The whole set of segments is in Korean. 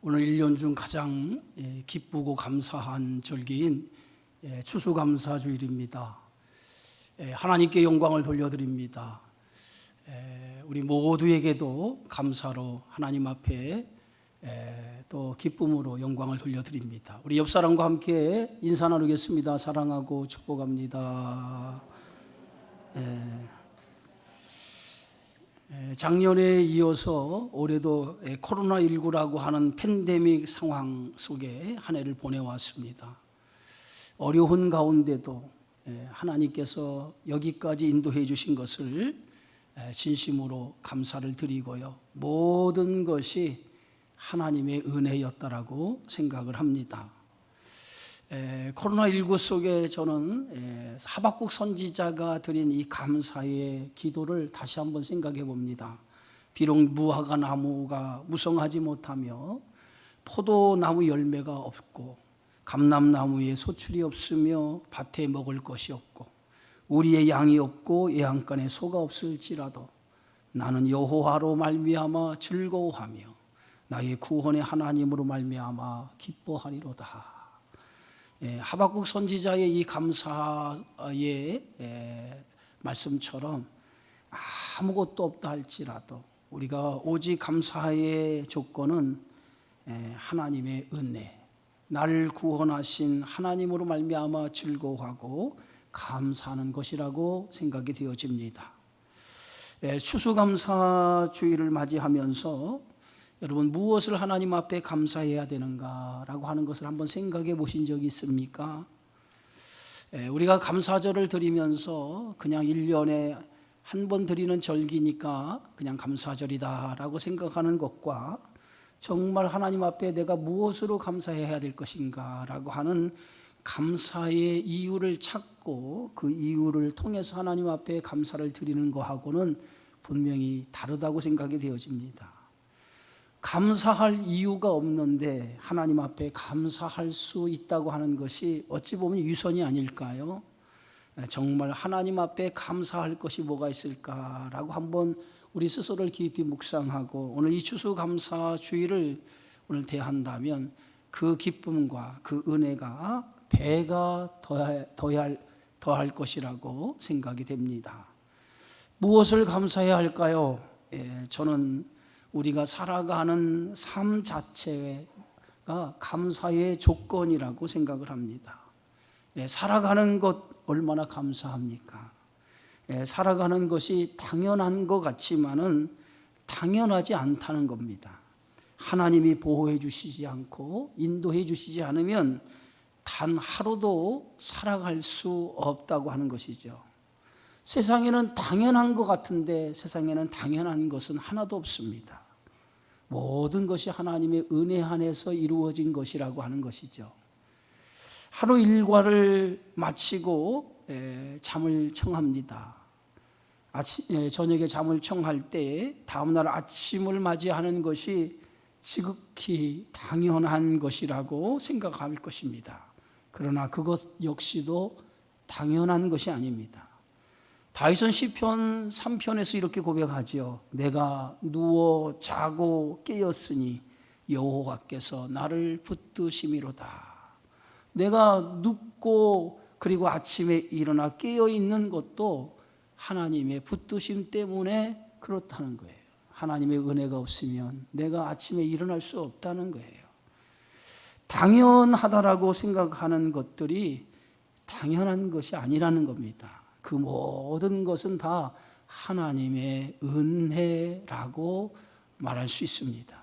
오늘 1년 중 가장 기쁘고 감사한 절기인 추수감사주일입니다. 하나님께 영광을 돌려드립니다. 우리 모두에게도 감사로 하나님 앞에 또 기쁨으로 영광을 돌려드립니다. 우리 옆 사람과 함께 인사 나누겠습니다. 사랑하고 축복합니다. 작년에 이어서 올해도 코로나19라고 하는 팬데믹 상황 속에 한 해를 보내왔습니다. 어려운 가운데도 하나님께서 여기까지 인도해 주신 것을 진심으로 감사를 드리고요. 모든 것이 하나님의 은혜였다라고 생각을 합니다. 코로나19 속에 저는 하박국 선지자가 드린 이 감사의 기도를 다시 한번 생각해 봅니다. 비록 무화과 나무가 무성하지 못하며 포도나무 열매가 없고 감람나무에 소출이 없으며 밭에 먹을 것이 없고 우리의 양이 없고 애양간에 소가 없을지라도 나는 여호와로 말미암아 즐거워하며 나의 구원의 하나님으로 말미암아 기뻐하리로다. 하박국 선지자의 이 감사의 말씀처럼 아무것도 없다 할지라도 우리가 오직 감사의 조건은 하나님의 은혜, 나를 구원하신 하나님으로 말미암아 즐거워하고 감사하는 것이라고 생각이 되어집니다. 추수감사주일을 맞이하면서 여러분 무엇을 하나님 앞에 감사해야 되는가라고 하는 것을 한번 생각해 보신 적이 있습니까? 우리가 감사절을 드리면서 그냥 1년에 한 번 드리는 절기니까 그냥 감사절이다라고 생각하는 것과 정말 하나님 앞에 내가 무엇으로 감사해야 될 것인가라고 하는 감사의 이유를 찾고 그 이유를 통해서 하나님 앞에 감사를 드리는 것하고는 분명히 다르다고 생각이 되어집니다. 감사할 이유가 없는데 하나님 앞에 감사할 수 있다고 하는 것이 어찌 보면 유선이 아닐까요? 정말 하나님 앞에 감사할 것이 뭐가 있을까라고 한번 우리 스스로를 깊이 묵상하고 오늘 이 추수감사주일을 오늘 대한다면 그 기쁨과 그 은혜가 배가 더할 것이라고 생각이 됩니다. 무엇을 감사해야 할까요? 저는 우리가 살아가는 삶 자체가 감사의 조건이라고 생각을 합니다. 살아가는 것 얼마나 감사합니까? 살아가는 것이 당연한 것 같지만은 당연하지 않다는 겁니다. 하나님이 보호해 주시지 않고 인도해 주시지 않으면 단 하루도 살아갈 수 없다고 하는 것이죠. 세상에는 당연한 것 같은데 세상에는 당연한 것은 하나도 없습니다. 모든 것이 하나님의 은혜 안에서 이루어진 것이라고 하는 것이죠. 하루 일과를 마치고 잠을 청합니다. 저녁에 잠을 청할 때 다음날 아침을 맞이하는 것이 지극히 당연한 것이라고 생각할 것입니다. 그러나 그것 역시도 당연한 것이 아닙니다. 다윗은 시편 3편에서 이렇게 고백하지요. 내가 누워 자고 깨었으니 여호와께서 나를 붙드심이로다. 내가 눕고 그리고 아침에 일어나 깨어있는 것도 하나님의 붙드심 때문에 그렇다는 거예요. 하나님의 은혜가 없으면 내가 아침에 일어날 수 없다는 거예요. 당연하다라고 생각하는 것들이 당연한 것이 아니라는 겁니다. 그 모든 것은 다 하나님의 은혜라고 말할 수 있습니다.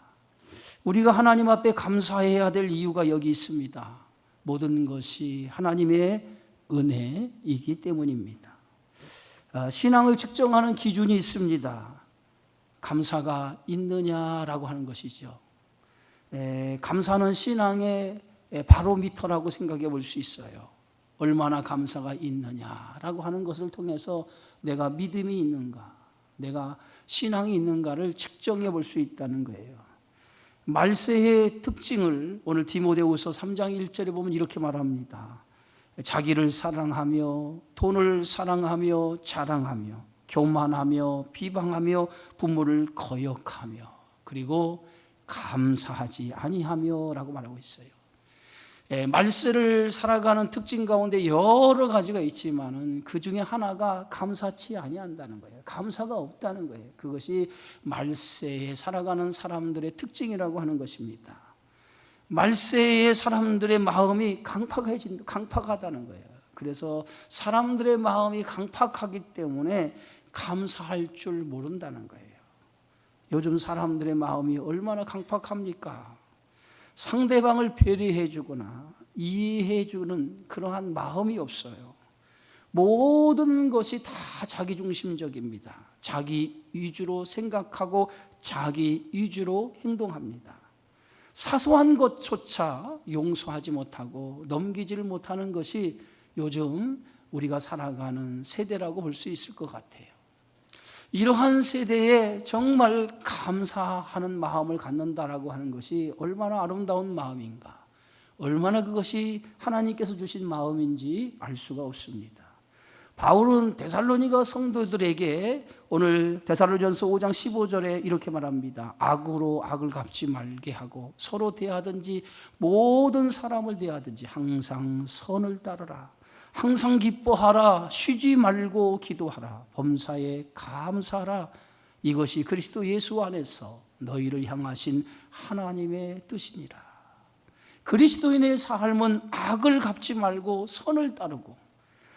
우리가 하나님 앞에 감사해야 될 이유가 여기 있습니다. 모든 것이 하나님의 은혜이기 때문입니다. 신앙을 측정하는 기준이 있습니다. 감사가 있느냐라고 하는 것이죠. 감사는 신앙의 바로미터라고 생각해 볼 수 있어요. 얼마나 감사가 있느냐라고 하는 것을 통해서 내가 믿음이 있는가, 내가 신앙이 있는가를 측정해 볼 수 있다는 거예요. 말세의 특징을 오늘 디모데후서 3장 1절에 보면 이렇게 말합니다. 자기를 사랑하며 돈을 사랑하며 자랑하며 교만하며 비방하며 부모를 거역하며 그리고 감사하지 아니하며 라고 말하고 있어요. 말세를 살아가는 특징 가운데 여러 가지가 있지만은 그 중에 하나가 감사치 아니한다는 거예요. 감사가 없다는 거예요. 그것이 말세에 살아가는 사람들의 특징이라고 하는 것입니다. 말세의 사람들의 마음이 강팍하다는 거예요. 그래서 사람들의 마음이 강팍하기 때문에 감사할 줄 모른다는 거예요. 요즘 사람들의 마음이 얼마나 강팍합니까? 상대방을 배려해 주거나 이해해 주는 그러한 마음이 없어요. 모든 것이 다 자기중심적입니다. 자기 위주로 생각하고 자기 위주로 행동합니다. 사소한 것조차 용서하지 못하고 넘기지를 못하는 것이 요즘 우리가 살아가는 세대라고 볼 수 있을 것 같아요. 이러한 세대에 정말 감사하는 마음을 갖는다라고 하는 것이 얼마나 아름다운 마음인가, 얼마나 그것이 하나님께서 주신 마음인지 알 수가 없습니다. 바울은 데살로니가 성도들에게 오늘 데살로니전서 5장 15절에 이렇게 말합니다. 악으로 악을 갚지 말게 하고 서로 대하든지 모든 사람을 대하든지 항상 선을 따르라. 항상 기뻐하라. 쉬지 말고 기도하라. 범사에 감사하라. 이것이 그리스도 예수 안에서 너희를 향하신 하나님의 뜻이니라. 그리스도인의 삶은 악을 갚지 말고 선을 따르고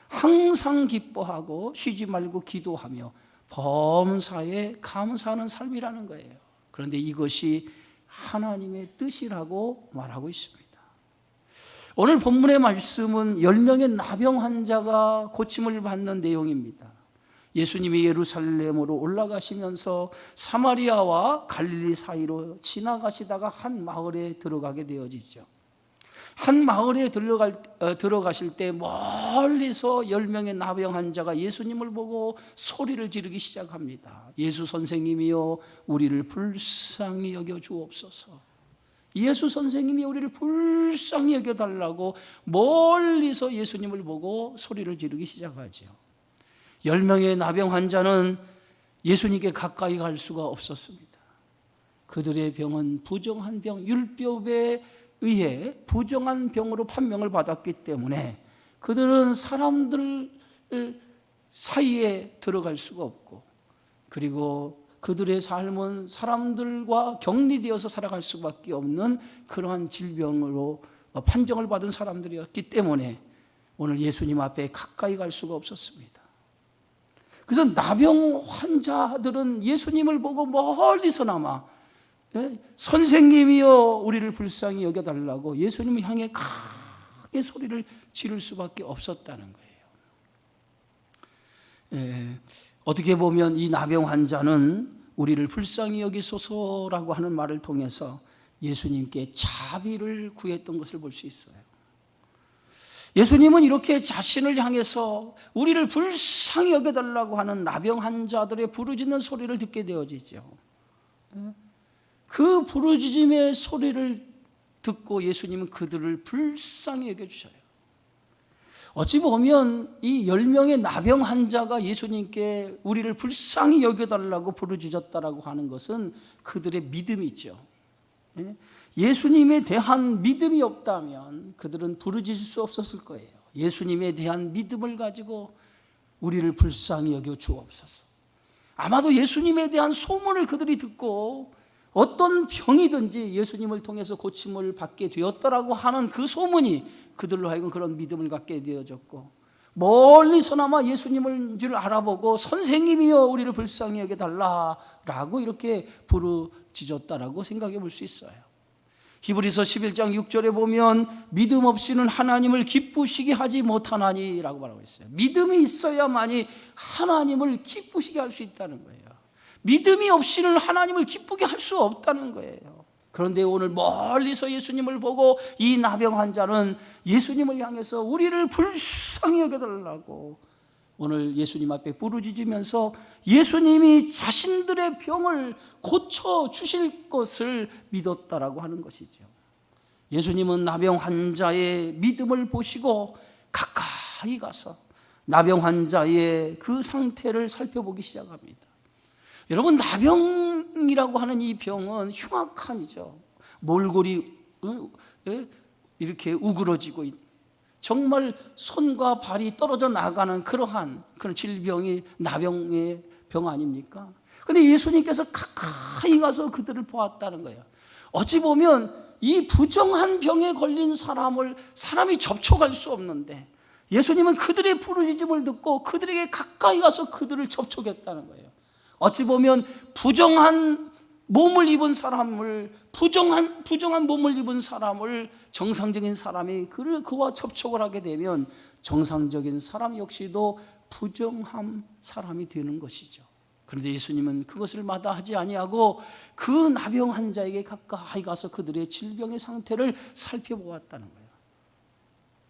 항상 기뻐하고 쉬지 말고 기도하며 범사에 감사하는 삶이라는 거예요. 그런데 이것이 하나님의 뜻이라고 말하고 있습니다. 오늘 본문의 말씀은 10명의 나병 환자가 고침을 받는 내용입니다. 예수님이 예루살렘으로 올라가시면서 사마리아와 갈릴리 사이로 지나가시다가 한 마을에 들어가게 되어지죠. 한 마을에 들어가실 때 멀리서 10명의 나병 환자가 예수님을 보고 소리를 지르기 시작합니다. 예수 선생님이여 우리를 불쌍히 여겨 주옵소서. 예수 선생님이 우리를 불쌍히 여겨달라고 멀리서 예수님을 보고 소리를 지르기 시작하죠. 10명의 나병 환자는 예수님께 가까이 갈 수가 없었습니다. 그들의 병은 부정한 병, 율법에 의해 부정한 병으로 판명을 받았기 때문에 그들은 사람들 사이에 들어갈 수가 없고, 그리고 그들의 삶은 사람들과 격리되어서 살아갈 수밖에 없는 그러한 질병으로 판정을 받은 사람들이었기 때문에 오늘 예수님 앞에 가까이 갈 수가 없었습니다. 그래서 나병 환자들은 예수님을 보고 멀리서나마 선생님이여 우리를 불쌍히 여겨달라고 예수님을 향해 크게 소리를 지를 수밖에 없었다는 거예요. 어떻게 보면 이 나병 환자는 우리를 불쌍히 여기소서라고 하는 말을 통해서 예수님께 자비를 구했던 것을 볼 수 있어요. 예수님은 이렇게 자신을 향해서 우리를 불쌍히 여겨달라고 하는 나병 환자들의 부르짖는 소리를 듣게 되어지죠. 그 부르짖음의 소리를 듣고 예수님은 그들을 불쌍히 여겨주셔요. 어찌 보면 이 10명의 나병 환자가 예수님께 우리를 불쌍히 여겨달라고 부르짖었다라고 하는 것은 그들의 믿음이죠. 예수님에 대한 믿음이 없다면 그들은 부르짖을 수 없었을 거예요. 예수님에 대한 믿음을 가지고 우리를 불쌍히 여겨 주옵소서. 아마도 예수님에 대한 소문을 그들이 듣고 어떤 병이든지 예수님을 통해서 고침을 받게 되었더라고 하는 그 소문이 그들로 하여금 그런 믿음을 갖게 되어졌고, 멀리서나마 예수님을 줄 알아보고 선생님이여 우리를 불쌍히 여겨달라라고 이렇게 부르짖었다라고 생각해 볼 수 있어요. 히브리서 11장 6절에 보면 믿음 없이는 하나님을 기쁘시게 하지 못하나니라고 말하고 있어요. 믿음이 있어야만이 하나님을 기쁘시게 할 수 있다는 거예요. 믿음이 없이는 하나님을 기쁘게 할 수 없다는 거예요. 그런데 오늘 멀리서 예수님을 보고 이 나병 환자는 예수님을 향해서 우리를 불쌍히 여겨달라고 오늘 예수님 앞에 부르짖으면서 예수님이 자신들의 병을 고쳐주실 것을 믿었다라고 하는 것이죠. 예수님은 나병 환자의 믿음을 보시고 가까이 가서 나병 환자의 그 상태를 살펴보기 시작합니다. 여러분, 나병이라고 하는 이 병은 흉악한이죠. 몰골이 이렇게 우그러지고 정말 손과 발이 떨어져 나가는 그러한 그런 질병이 나병의 병 아닙니까? 그런데 예수님께서 가까이 가서 그들을 보았다는 거예요. 어찌 보면 이 부정한 병에 걸린 사람이 접촉할 수 없는데 예수님은 그들의 부르짖음을 듣고 그들에게 가까이 가서 그들을 접촉했다는 거예요. 어찌 보면 부정한 몸을 입은 사람을 부정한 몸을 입은 사람을 정상적인 사람이 그와 접촉을 하게 되면 정상적인 사람 역시도 부정한 사람이 되는 것이죠. 그런데 예수님은 그것을 마다하지 아니하고 그 나병 환자에게 가까이 가서 그들의 질병의 상태를 살펴보았다는 거예요.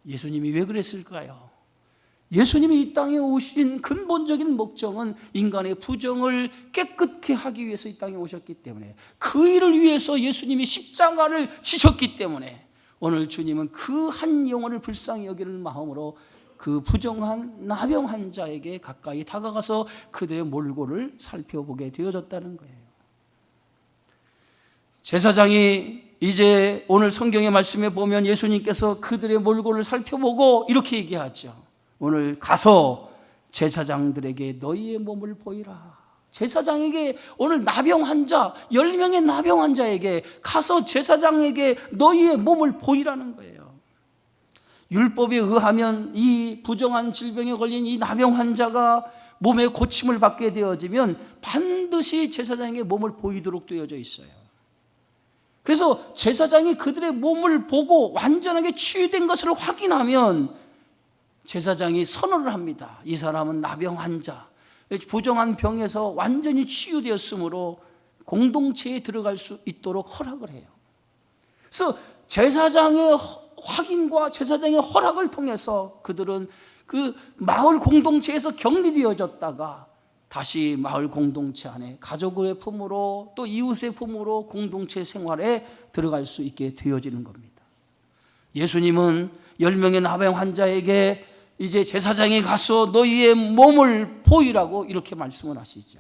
예수님이 왜 그랬을까요? 예수님이 이 땅에 오신 근본적인 목적은 인간의 부정을 깨끗게 하기 위해서 이 땅에 오셨기 때문에, 그 일을 위해서 예수님이 십자가를 지셨기 때문에 오늘 주님은 그 한 영혼을 불쌍히 여기는 마음으로 그 부정한 나병 환자에게 가까이 다가가서 그들의 몰골을 살펴보게 되어졌다는 거예요. 제사장이 이제 오늘 성경의 말씀에 보면 예수님께서 그들의 몰골을 살펴보고 이렇게 얘기하죠. 오늘 가서 제사장들에게 너희의 몸을 보이라. 제사장에게 오늘 나병 환자 10명의 나병 환자에게 가서 제사장에게 너희의 몸을 보이라는 거예요. 율법에 의하면 이 부정한 질병에 걸린 이 나병 환자가 몸에 고침을 받게 되어지면 반드시 제사장에게 몸을 보이도록 되어져 있어요. 그래서 제사장이 그들의 몸을 보고 완전하게 치유된 것을 확인하면 제사장이 선언을 합니다. 이 사람은 나병 환자, 부정한 병에서 완전히 치유되었으므로 공동체에 들어갈 수 있도록 허락을 해요. 그래서 제사장의 확인과 제사장의 허락을 통해서 그들은 그 마을 공동체에서 격리되어졌다가 다시 마을 공동체 안에 가족의 품으로 또 이웃의 품으로 공동체 생활에 들어갈 수 있게 되어지는 겁니다. 예수님은 10명의 나병 환자에게 이제 제사장이 가서 너희의 몸을 보이라고 이렇게 말씀을 하시죠.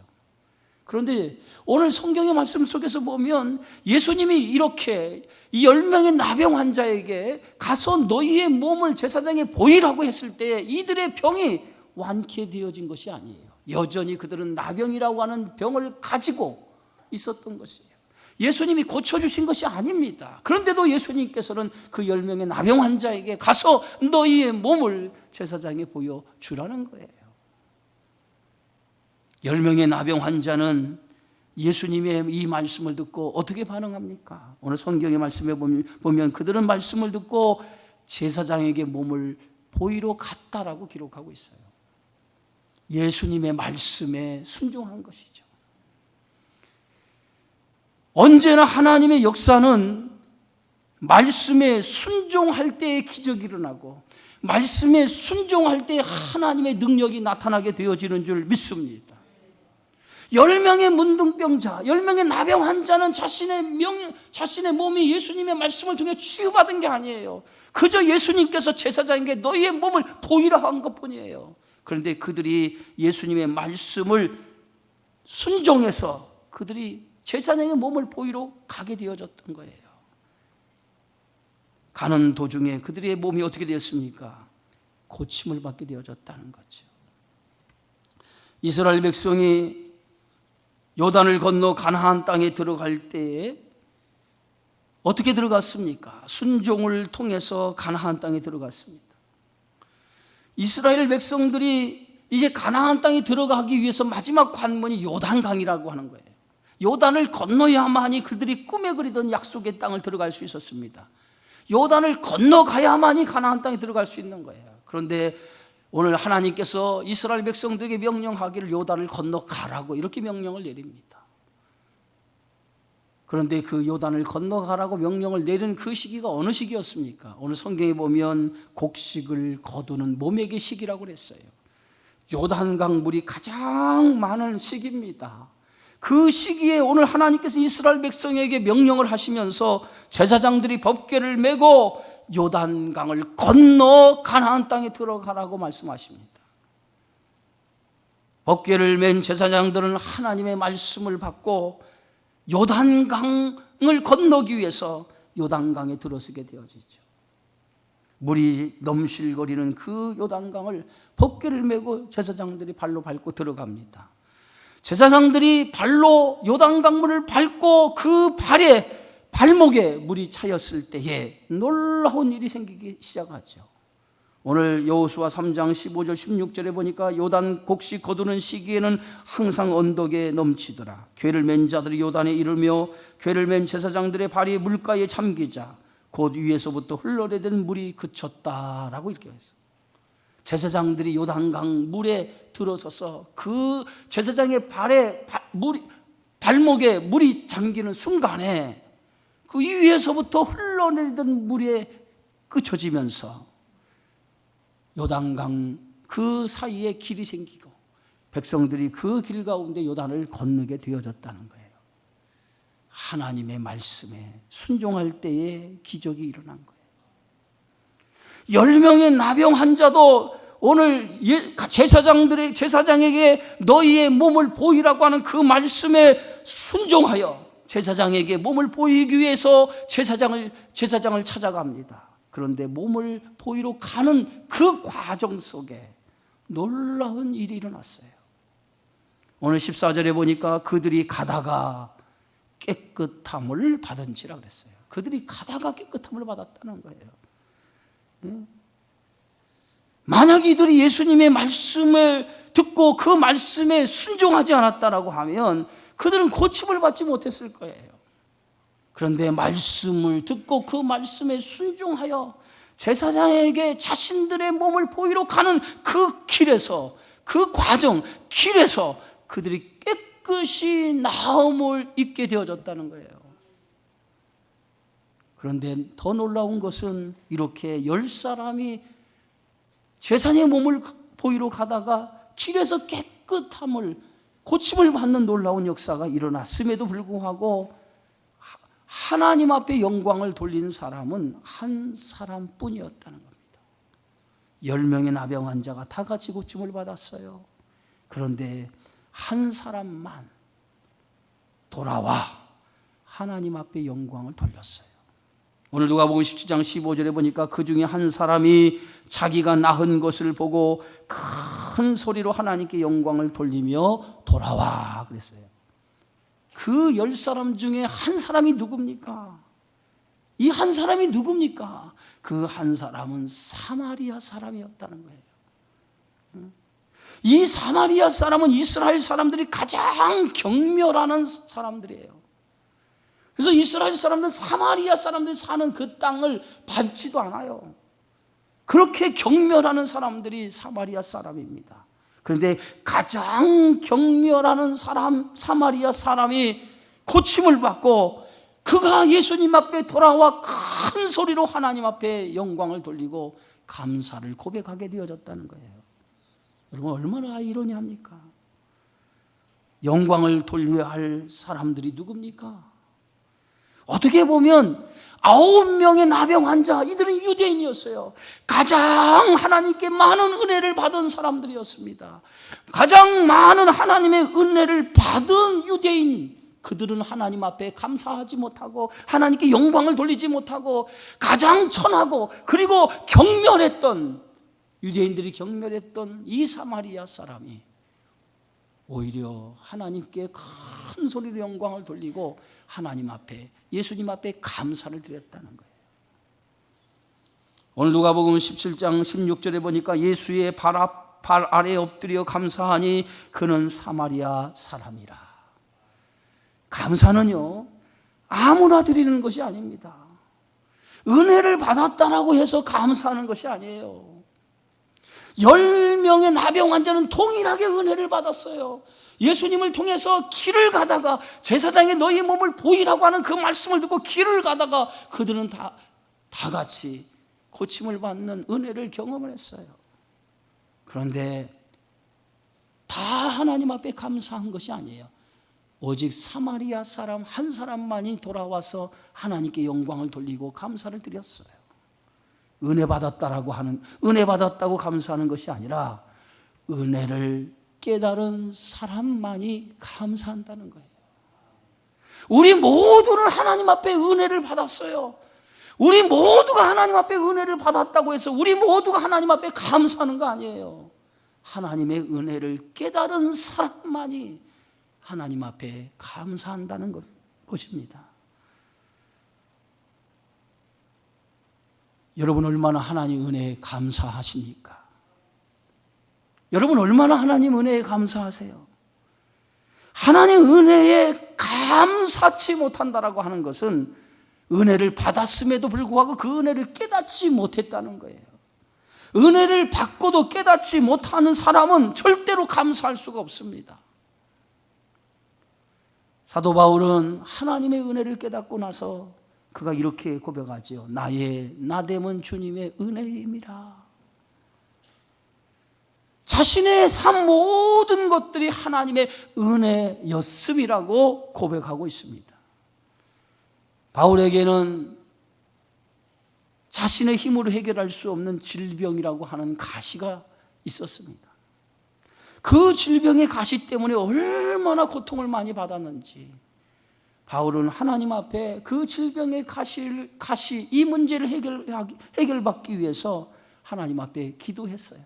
그런데 오늘 성경의 말씀 속에서 보면 예수님이 이렇게 이 10명의 나병 환자에게 가서 너희의 몸을 제사장에 보이라고 했을 때 이들의 병이 완쾌되어진 것이 아니에요. 여전히 그들은 나병이라고 하는 병을 가지고 있었던 것이에요. 예수님이 고쳐주신 것이 아닙니다. 그런데도 예수님께서는 그 10명의 나병 환자에게 가서 너희의 몸을 제사장에 보여주라는 거예요. 10명의 나병 환자는 예수님의 이 말씀을 듣고 어떻게 반응합니까? 오늘 성경의 말씀에 보면 그들은 말씀을 듣고 제사장에게 몸을 보이러 갔다라고 기록하고 있어요. 예수님의 말씀에 순종한 것이죠. 언제나 하나님의 역사는 말씀에 순종할 때에 기적이 일어나고 말씀에 순종할 때 하나님의 능력이 나타나게 되어지는 줄 믿습니다. 10명의 문둥병자, 10명의 나병 환자는 자신의 몸이 예수님의 말씀을 통해 치유받은 게 아니에요. 그저 예수님께서 제사장에게 너희의 몸을 보이라 한 것뿐이에요. 그런데 그들이 예수님의 말씀을 순종해서 그들이 제사장의 몸을 보이러 가게 되어졌던 거예요. 가는 도중에 그들의 몸이 어떻게 되었습니까? 고침을 받게 되어졌다는 거죠. 이스라엘 백성이 요단을 건너 가나안 땅에 들어갈 때에 어떻게 들어갔습니까? 순종을 통해서 가나안 땅에 들어갔습니다. 이스라엘 백성들이 이제 가나안 땅에 들어가기 위해서 마지막 관문이 요단강이라고 하는 거예요. 요단을 건너야만이 그들이 꿈에 그리던 약속의 땅을 들어갈 수 있었습니다. 요단을 건너가야만이 가나안 땅에 들어갈 수 있는 거예요. 그런데 오늘 하나님께서 이스라엘 백성들에게 명령하기를 요단을 건너가라고 이렇게 명령을 내립니다. 그런데 그 요단을 건너가라고 명령을 내린 그 시기가 어느 시기였습니까? 오늘 성경에 보면 곡식을 거두는 모매기 시기라고 그랬어요. 요단강 물이 가장 많은 시기입니다. 그 시기에 오늘 하나님께서 이스라엘 백성에게 명령을 하시면서 제사장들이 법궤를 메고 요단강을 건너 가나안 땅에 들어가라고 말씀하십니다. 법궤를 맨 제사장들은 하나님의 말씀을 받고 요단강을 건너기 위해서 요단강에 들어서게 되어지죠. 물이 넘실거리는 그 요단강을 법궤를 메고 제사장들이 발로 밟고 들어갑니다. 제사장들이 발로 요단강물을 밟고 그 발목에 물이 차였을 때에 놀라운 일이 생기기 시작하죠. 오늘 여호수아 3장 15절 16절에 보니까 요단 곡식 거두는 시기에는 항상 언덕에 넘치더라. 궤를 맨 자들이 요단에 이르며 궤를 맨 제사장들의 발이 물가에 잠기자 곧 위에서부터 흘러내리는 물이 그쳤다라고 이렇게 했어요. 제사장들이 요단강 물에 들어서서 그 제사장의 발목에 물이 잠기는 순간에 그 위에서부터 흘러내리던 물에 그쳐지면서 요단강 그 사이에 길이 생기고 백성들이 그 길 가운데 요단을 건너게 되어졌다는 거예요. 하나님의 말씀에 순종할 때에 기적이 일어난 거예요. 10명의 나병 환자도 오늘 제사장에게 너희의 몸을 보이라고 하는 그 말씀에 순종하여 제사장에게 몸을 보이기 위해서 제사장을 찾아갑니다. 그런데 몸을 보이러 가는 그 과정 속에 놀라운 일이 일어났어요. 오늘 14절에 보니까 그들이 가다가 깨끗함을 받은지라 그랬어요. 그들이 가다가 깨끗함을 받았다는 거예요. 만약 이들이 예수님의 말씀을 듣고 그 말씀에 순종하지 않았다라고 하면 그들은 고침을 받지 못했을 거예요. 그런데 말씀을 듣고 그 말씀에 순종하여 제사장에게 자신들의 몸을 보이러 가는 그 길에서, 그 과정, 길에서 그들이 깨끗이 나음을 입게 되어졌다는 거예요. 그런데 더 놀라운 것은 이렇게 10사람이 제사장의 몸을 보이러 가다가 길에서 깨끗함을, 고침을 받는 놀라운 역사가 일어났음에도 불구하고 하나님 앞에 영광을 돌리는 사람은 한 사람뿐이었다는 겁니다. 10명의 나병 환자가 다 같이 고침을 받았어요. 그런데 한 사람만 돌아와 하나님 앞에 영광을 돌렸어요. 오늘 누가복음 17장 15절에 보니까 그 중에 한 사람이 자기가 낳은 것을 보고 큰 소리로 하나님께 영광을 돌리며 돌아와 그랬어요. 그 10사람 중에 한 사람이 누굽니까? 이 한 사람이 누굽니까? 그 한 사람은 사마리아 사람이었다는 거예요. 이 사마리아 사람은 이스라엘 사람들이 가장 경멸하는 사람들이에요. 그래서 이스라엘 사람들은 사마리아 사람들이 사는 그 땅을 밟지도 않아요. 그렇게 경멸하는 사람들이 사마리아 사람입니다. 그런데 가장 경멸하는 사람, 사마리아 사람이 고침을 받고 그가 예수님 앞에 돌아와 큰 소리로 하나님 앞에 영광을 돌리고 감사를 고백하게 되어졌다는 거예요. 여러분 얼마나 아이러니합니까? 영광을 돌려야 할 사람들이 누굽니까? 어떻게 보면 9명의 나병 환자, 이들은 유대인이었어요. 가장 하나님께 많은 은혜를 받은 사람들이었습니다. 가장 많은 하나님의 은혜를 받은 유대인, 그들은 하나님 앞에 감사하지 못하고 하나님께 영광을 돌리지 못하고 가장 천하고 그리고 경멸했던, 유대인들이 경멸했던 이 사마리아 사람이 오히려 하나님께 큰 소리로 영광을 돌리고 하나님 앞에, 예수님 앞에 감사를 드렸다는 거예요. 오늘 누가복음 17장 16절에 보니까 예수의 발 아래에 엎드려 감사하니 그는 사마리아 사람이라. 감사는요 아무나 드리는 것이 아닙니다. 은혜를 받았다라고 해서 감사하는 것이 아니에요. 10명의 나병 환자는 동일하게 은혜를 받았어요. 예수님을 통해서 길을 가다가 제사장에 너희 몸을 보이라고 하는 그 말씀을 듣고 길을 가다가 그들은 다 같이 고침을 받는 은혜를 경험을 했어요. 그런데 다 하나님 앞에 감사한 것이 아니에요. 오직 사마리아 사람 한 사람만이 돌아와서 하나님께 영광을 돌리고 감사를 드렸어요. 은혜 받았다고 감사하는 것이 아니라 은혜를 깨달은 사람만이 감사한다는 거예요. 우리 모두는 하나님 앞에 은혜를 받았어요. 우리 모두가 하나님 앞에 은혜를 받았다고 해서 우리 모두가 하나님 앞에 감사하는 거 아니에요. 하나님의 은혜를 깨달은 사람만이 하나님 앞에 감사한다는 것입니다. 여러분 얼마나 하나님 은혜에 감사하십니까? 여러분 얼마나 하나님 은혜에 감사하세요? 하나님 은혜에 감사치 못한다라고 하는 것은 은혜를 받았음에도 불구하고 그 은혜를 깨닫지 못했다는 거예요. 은혜를 받고도 깨닫지 못하는 사람은 절대로 감사할 수가 없습니다. 사도 바울은 하나님의 은혜를 깨닫고 나서 그가 이렇게 고백하죠. 나의 나됨은 주님의 은혜임이라. 자신의 삶 모든 것들이 하나님의 은혜였음이라고 고백하고 있습니다. 바울에게는 자신의 힘으로 해결할 수 없는 질병이라고 하는 가시가 있었습니다. 그 질병의 가시 때문에 얼마나 고통을 많이 받았는지 바울은 하나님 앞에 그 질병의 가시 이 문제를 해결받기 위해서 하나님 앞에 기도했어요.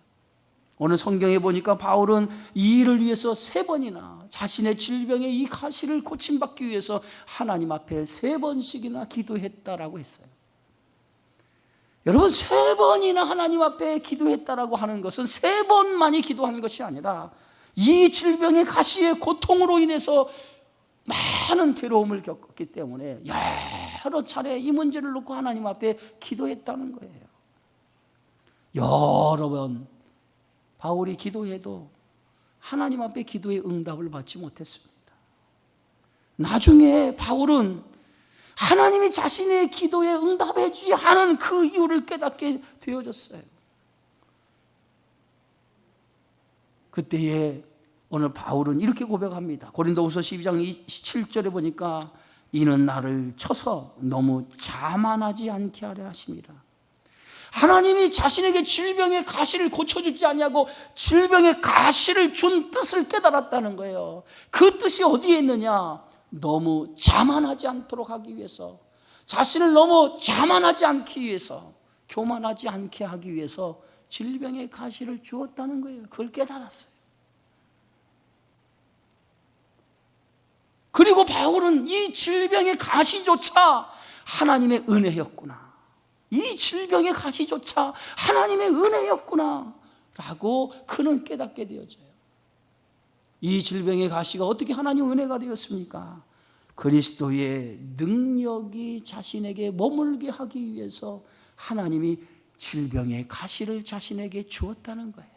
오늘 성경에 보니까 바울은 이 일을 위해서 3번이나 자신의 질병의 이 가시를 고침받기 위해서 하나님 앞에 3번씩이나 기도했다라고 했어요. 여러분 3번이나 하나님 앞에 기도했다라고 하는 것은 3번만이 기도한 것이 아니라 이 질병의 가시의 고통으로 인해서 많은 괴로움을 겪었기 때문에 여러 차례 이 문제를 놓고 하나님 앞에 기도했다는 거예요. 여러 번 바울이 기도해도 하나님 앞에 기도의 응답을 받지 못했습니다. 나중에 바울은 하나님이 자신의 기도에 응답해 주지 않은 그 이유를 깨닫게 되어졌어요. 그때에 오늘 바울은 이렇게 고백합니다. 고린도후서 12장 7절에 보니까 이는 나를 쳐서 너무 자만하지 않게 하려 하심이라. 하나님이 자신에게 질병의 가시를 고쳐주지 않냐고 질병의 가시를 준 뜻을 깨달았다는 거예요. 그 뜻이 어디에 있느냐? 너무 자만하지 않도록 하기 위해서, 자신을 너무 자만하지 않기 위해서, 교만하지 않게 하기 위해서 질병의 가시를 주었다는 거예요. 그걸 깨달았어요. 그리고 바울은 이 질병의 가시조차 하나님의 은혜였구나, 이 질병의 가시조차 하나님의 은혜였구나 라고 그는 깨닫게 되어져요. 이 질병의 가시가 어떻게 하나님 은혜가 되었습니까? 그리스도의 능력이 자신에게 머물게 하기 위해서 하나님이 질병의 가시를 자신에게 주었다는 거예요.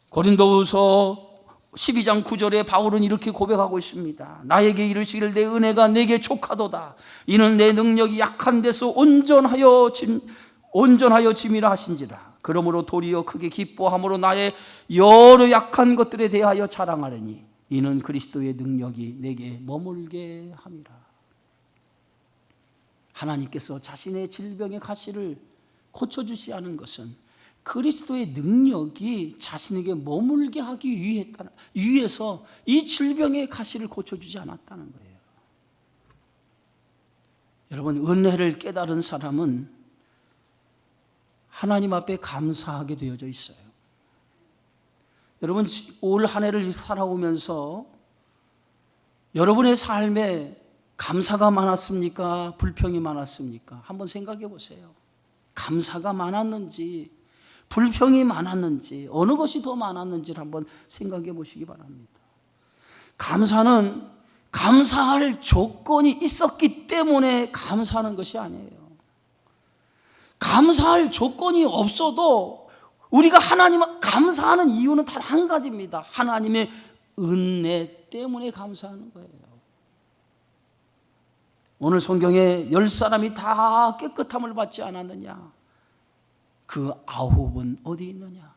고린도후서 12장 9절에 바울은 이렇게 고백하고 있습니다. 나에게 이르시기를 내 은혜가 내게 족하도다. 이는 내 능력이 약한 데서 온전하여 짐이라 하신지라. 그러므로 도리어 크게 기뻐함으로 나의 여러 약한 것들에 대하여 자랑하려니 이는 그리스도의 능력이 내게 머물게 함이라. 하나님께서 자신의 질병의 가시를 고쳐주지 않은 것은 그리스도의 능력이 자신에게 머물게 하기 위해서 이 질병의 가시를 고쳐주지 않았다는 거예요. 여러분, 은혜를 깨달은 사람은 하나님 앞에 감사하게 되어져 있어요. 여러분, 올 한 해를 살아오면서 여러분의 삶에 감사가 많았습니까? 불평이 많았습니까? 한번 생각해 보세요. 감사가 많았는지 불평이 많았는지 어느 것이 더 많았는지를 한번 생각해 보시기 바랍니다. 감사는 감사할 조건이 있었기 때문에 감사하는 것이 아니에요. 감사할 조건이 없어도 우리가 하나님 감사하는 이유는 단 한 가지입니다. 하나님의 은혜 때문에 감사하는 거예요. 오늘 성경에 10사람이 다 깨끗함을 받지 않았느냐? 그 9은 어디 있느냐?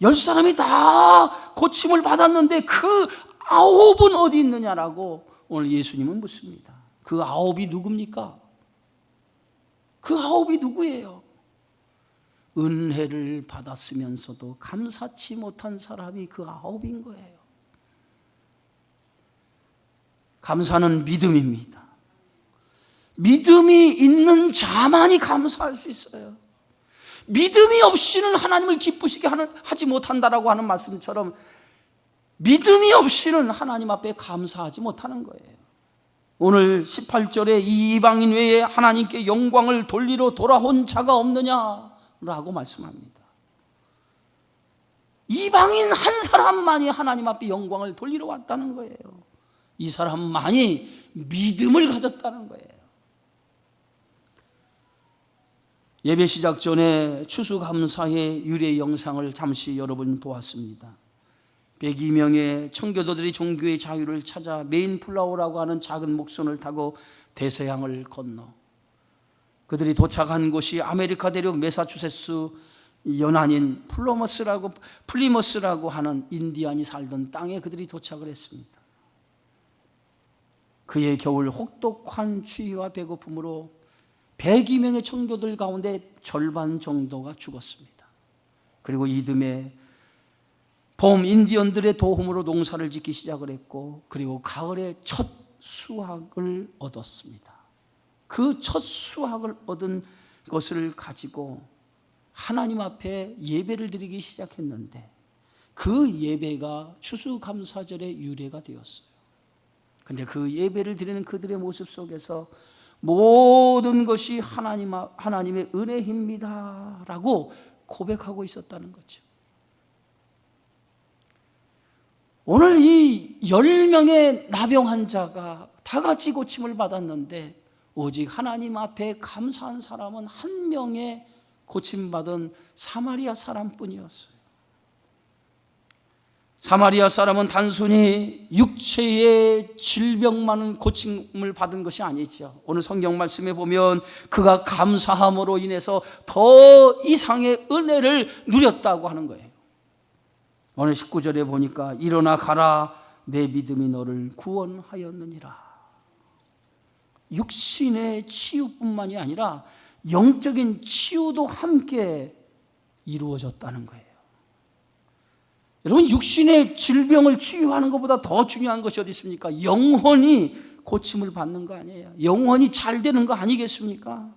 10사람이 다 고침을 받았는데 그 9은 어디 있느냐라고 오늘 예수님은 묻습니다. 그 9이 누굽니까? 그 9이 누구예요? 은혜를 받았으면서도 감사치 못한 사람이 그 9인 거예요. 감사는 믿음입니다. 믿음이 있는 자만이 감사할 수 있어요. 믿음이 없이는 하나님을 기쁘시게 하지 못한다라고 하는 말씀처럼 믿음이 없이는 하나님 앞에 감사하지 못하는 거예요. 오늘 18절에 이 이방인 외에 하나님께 영광을 돌리러 돌아온 자가 없느냐라고 말씀합니다. 이방인 한 사람만이 하나님 앞에 영광을 돌리러 왔다는 거예요. 이 사람만이 믿음을 가졌다는 거예요. 예배 시작 전에 추수감사의 유래 영상을 잠시 여러분 보았습니다. 102명의 청교도들이 종교의 자유를 찾아 메인플라워라고 하는 작은 목선을 타고 대서양을 건너 그들이 도착한 곳이 아메리카 대륙 매사추세츠 연안인 플리머스라고 하는 인디안이 살던 땅에 그들이 도착을 했습니다. 그의 겨울 혹독한 추위와 배고픔으로 102명의 청교도들 가운데 절반 정도가 죽었습니다. 그리고 이듬해 봄 인디언들의 도움으로 농사를 짓기 시작을 했고 그리고 가을에 첫 수확을 얻었습니다. 그 첫 수확을 얻은 것을 가지고 하나님 앞에 예배를 드리기 시작했는데 그 예배가 추수감사절의 유래가 되었어요. 그런데 그 예배를 드리는 그들의 모습 속에서 모든 것이 하나님의 은혜입니다 라고 고백하고 있었다는 거죠. 오늘 이 10명의 나병 환자가 다 같이 고침을 받았는데 오직 하나님 앞에 감사한 사람은 한 명의 고침받은 사마리아 사람뿐이었어요. 사마리아 사람은 단순히 육체의 질병만 고침을 받은 것이 아니죠. 오늘 성경 말씀에 보면 그가 감사함으로 인해서 더 이상의 은혜를 누렸다고 하는 거예요. 오늘 19절에 보니까 일어나 가라 내 믿음이 너를 구원하였느니라. 육신의 치유뿐만이 아니라 영적인 치유도 함께 이루어졌다는 거예요. 여러분, 육신의 질병을 치유하는 것보다 더 중요한 것이 어디 있습니까? 영혼이 고침을 받는 거 아니에요? 영혼이 잘 되는 거 아니겠습니까?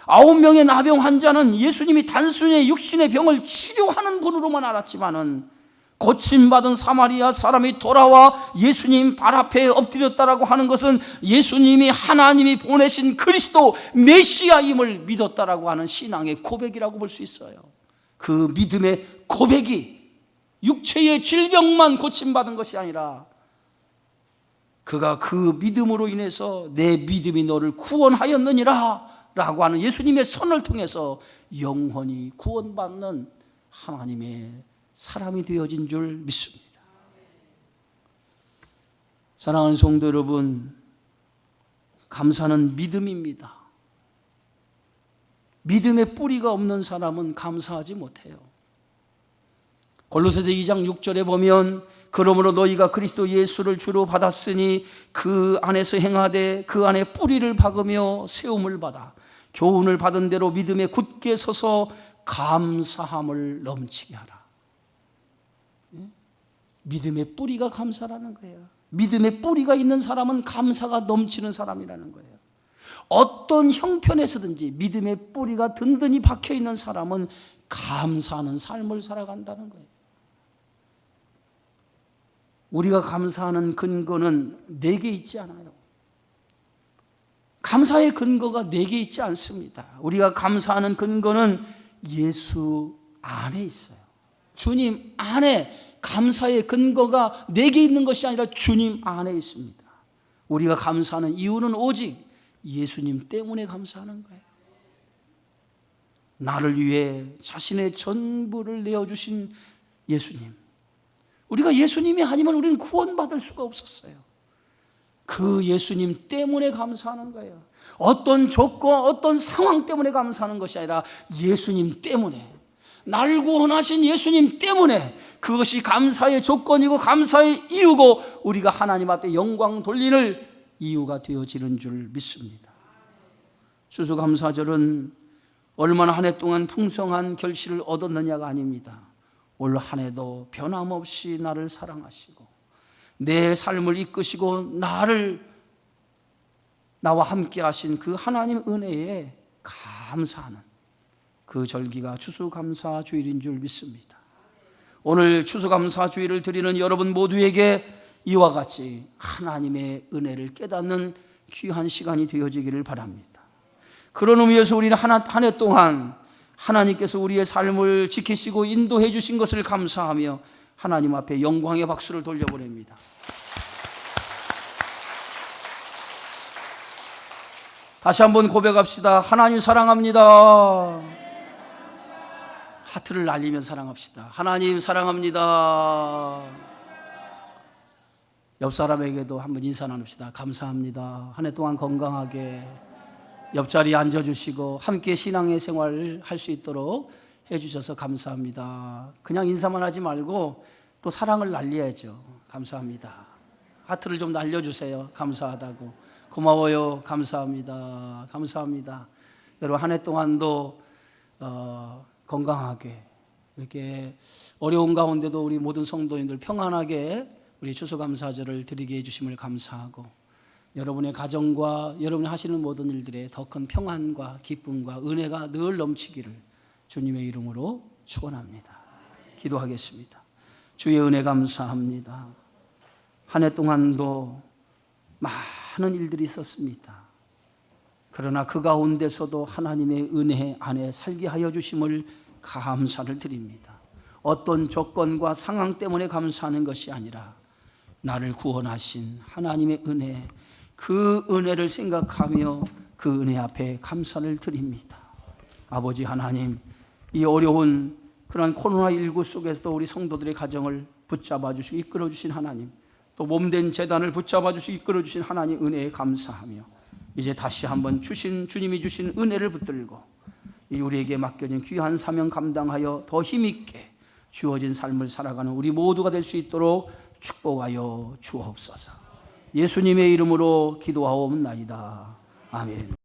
9명의 나병 환자는 예수님이 단순히 육신의 병을 치료하는 분으로만 알았지만은 고침받은 사마리아 사람이 돌아와 예수님 발 앞에 엎드렸다라고 하는 것은 예수님이 하나님이 보내신 그리스도 메시아임을 믿었다라고 하는 신앙의 고백이라고 볼 수 있어요. 그 믿음의 고백이 육체의 질병만 고침받은 것이 아니라 그가 그 믿음으로 인해서 내 믿음이 너를 구원하였느니라 라고 하는 예수님의 손을 통해서 영혼이 구원받는 하나님의 사람이 되어진 줄 믿습니다. 사랑하는 성도 여러분, 감사는 믿음입니다. 믿음의 뿌리가 없는 사람은 감사하지 못해요. 골로새서 2장 6절에 보면 그러므로 너희가 그리스도 예수를 주로 받았으니 그 안에서 행하되 그 안에 뿌리를 박으며 세움을 받아 교훈을 받은 대로 믿음에 굳게 서서 감사함을 넘치게 하라. 믿음의 뿌리가 감사라는 거예요. 믿음의 뿌리가 있는 사람은 감사가 넘치는 사람이라는 거예요. 어떤 형편에서든지 믿음의 뿌리가 든든히 박혀 있는 사람은 감사하는 삶을 살아간다는 거예요. 우리가 감사하는 근거는 내게 있지 않아요. 감사의 근거가 내게 있지 않습니다. 우리가 감사하는 근거는 예수 안에 있어요. 주님 안에 감사의 근거가 내게 있는 것이 아니라 주님 안에 있습니다. 우리가 감사하는 이유는 오직 예수님 때문에 감사하는 거예요. 나를 위해 자신의 전부를 내어주신 예수님. 우리가 예수님이 아니면 우리는 구원받을 수가 없었어요. 그 예수님 때문에 감사하는 거예요. 어떤 조건, 어떤 상황 때문에 감사하는 것이 아니라 예수님 때문에, 나를 구원하신 예수님 때문에, 그것이 감사의 조건이고 감사의 이유고 우리가 하나님 앞에 영광 돌리는 이유가 되어지는 줄 믿습니다. 추수감사절은 얼마나 한 해 동안 풍성한 결실을 얻었느냐가 아닙니다. 올 한 해도 변함없이 나를 사랑하시고 내 삶을 이끄시고 나와 함께 하신 그 하나님 은혜에 감사하는 그 절기가 추수감사주일인 줄 믿습니다. 오늘 추수감사주일을 드리는 여러분 모두에게 이와 같이 하나님의 은혜를 깨닫는 귀한 시간이 되어지기를 바랍니다. 그런 의미에서 우리는 한 해 동안 하나님께서 우리의 삶을 지키시고 인도해 주신 것을 감사하며 하나님 앞에 영광의 박수를 돌려보냅니다. 다시 한번 고백합시다. 하나님 사랑합니다. 하트를 날리면 사랑합시다. 하나님 사랑합니다. 옆 사람에게도 한번 인사 나눕시다. 감사합니다. 한 해 동안 건강하게 옆자리에 앉아주시고 함께 신앙의 생활을 할 수 있도록 해주셔서 감사합니다. 그냥 인사만 하지 말고 또 사랑을 날려야죠. 감사합니다. 하트를 좀 날려주세요. 감사하다고. 고마워요. 감사합니다. 감사합니다. 여러분 한 해 동안도 건강하게 이렇게 어려운 가운데도 우리 모든 성도님들 평안하게 우리 추수감사절을 드리게 해주심을 감사하고 여러분의 가정과 여러분이 하시는 모든 일들에 더 큰 평안과 기쁨과 은혜가 늘 넘치기를 주님의 이름으로 축원합니다. 기도하겠습니다. 주의 은혜 감사합니다. 한 해 동안도 많은 일들이 있었습니다. 그러나 그 가운데서도 하나님의 은혜 안에 살게 하여 주심을 감사를 드립니다. 어떤 조건과 상황 때문에 감사하는 것이 아니라 나를 구원하신 하나님의 은혜, 그 은혜를 생각하며 그 은혜 앞에 감사를 드립니다. 아버지 하나님, 이 어려운 그런 코로나19 속에서도 우리 성도들의 가정을 붙잡아 주시고 이끌어 주신 하나님, 또 몸된 재단을 붙잡아 주시고 이끌어 주신 하나님 은혜에 감사하며 이제 다시 한번 주님이 주신 은혜를 붙들고 이 우리에게 맡겨진 귀한 사명 감당하여 더 힘있게 주어진 삶을 살아가는 우리 모두가 될 수 있도록 축복하여 주옵소서. 예수님의 이름으로 기도하옵나이다. 아멘.